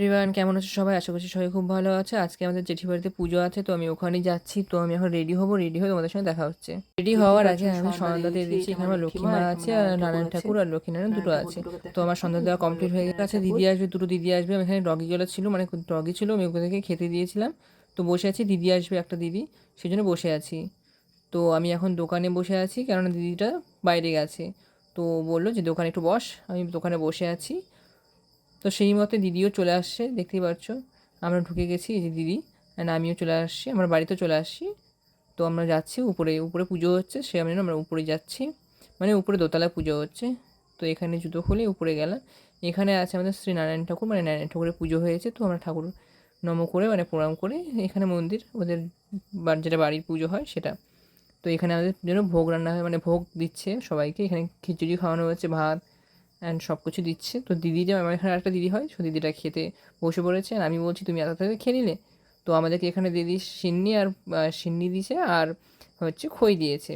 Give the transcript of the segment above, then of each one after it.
Everyone, কেমন আছো সবাই? আশা করছি সবাই খুব ভালো আছে। আজকে আমাদের জেঠি বাড়িতে পুজো আছে, তো আমি ওখানেই যাচ্ছি। তো আমি এখন রেডি হবো, রেডি হয়ে তোমাদের সঙ্গে দেখা হচ্ছে। রেডি হওয়ার আগে আমি সন্ধ্যা দিয়ে দিচ্ছি। এখানে আমার লক্ষ্মী মা আছে আর নারায়ণ ঠাকুর আর লক্ষ্মীনারায়ণ দুটো আছে। তো আমার সন্ধ্যা দেওয়া কমপ্লিট হয়ে গেছে। দিদি আসবে, দুটো দিদি আসবে। আমি এখানে ডগিগুলো ছিল, মানে ডগি ছিল, আমি ওদেরকে খেতে দিয়েছিলাম। তো বসে আছি, দিদি আসবে একটা দিদি, সেই জন্য বসে আছি। তো আমি এখন দোকানে বসে আছি, কেননা দিদিটা বাইরে গেছে। তো বললো যে দোকানে একটু বস, আমি দোকানে বসে আছি। তো সেই মতে দিদিও চলে আসছে, দেখতেই পাচ্ছ। আমরা ঢুকে গেছি, এই যে দিদি অ্যান্ড আমিও চলে আসছি, আমার বাড়িতে চলে আসছি। তো আমরা যাচ্ছি উপরে, উপরে পুজো হচ্ছে, সে আমি আমরা উপরে যাচ্ছি, মানে উপরে দোতলায় পুজো হচ্ছে। তো এখানে জুতো খুলে উপরে গেলাম। এখানে আছে আমাদের শ্রী নারায়ণ ঠাকুর, মানে নারায়ণ ঠাকুরের পুজো হয়েছে। তো আমরা ঠাকুর নম করে, মানে প্রণাম করে, এখানে মন্দির ওদের যেটা বাড়ির পুজো হয় সেটা। তো এখানে আমাদের জন্য ভোগ রান্না হয়, মানে ভোগ দিচ্ছে সবাইকে। এখানে খিচুড়ি খাওয়ানো হচ্ছে, ভাত অ্যান্ড সব কিছু দিচ্ছে। তো দিদি, যে আমার এখানে একটা দিদি হয়, সো দিদিটা খেতে বসে পড়েছে। আর আমি বলছি তুমি এত থেকে খেয়ে নিলে। তো আমাদেরকে এখানে দিদি সিন্নি আর সিন্নি দিয়েছে, আর হচ্ছে খই দিয়েছে।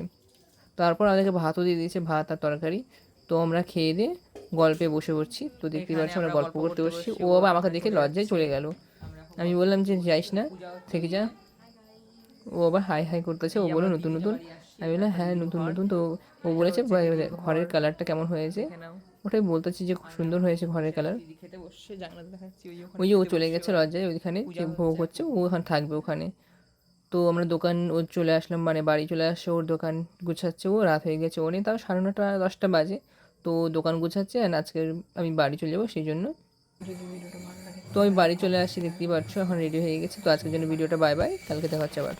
তারপর আমাদেরকে ভাতও দিয়ে দিয়েছে, ভাত আর তরকারি। তো আমরা খেয়ে দিয়ে গল্পে বসে পড়ছি। তো দেখতেই পাচ্ছি আমরা গল্প করতে বসছি। ও আবার আমাকে দেখে লজ্জায় চলে গেল। আমি বললাম যে যাইস না, থেকে যা। ও আবার হাই হাই করতেছে, ও বললো নতুন নতুন। আমি বললাম হ্যাঁ নতুন নতুন। তো ও বলেছে ঘরের কালারটা কেমন হয়েছে, ওটাই বলতেছি যে খুব সুন্দর হয়েছে ঘরের কালার। ওই যে ও চলে গেছে লজ্জায়, ওইখানে যে ভোগ হচ্ছে ও ওখানে থাকবে ওখানে। তো আমরা দোকান ও চলে আসলাম, মানে বাড়ি চলে আসছে, ওর দোকান গুছাচ্ছে। ও রাত হয়ে গেছে, ও নেই, তাও 9:30 10টা বাজে। তো দোকান গুছাচ্ছে, আর আজকে আমি বাড়ি চলে যাবো সেই জন্য। তো আমি বাড়ি চলে আসছি, দেখতেই পাচ্ছ, এখন রেডি হয়ে গেছি। তো আজকের জন্য ভিডিওটা বাই বাই, কালকে দেখা হচ্ছে আবার।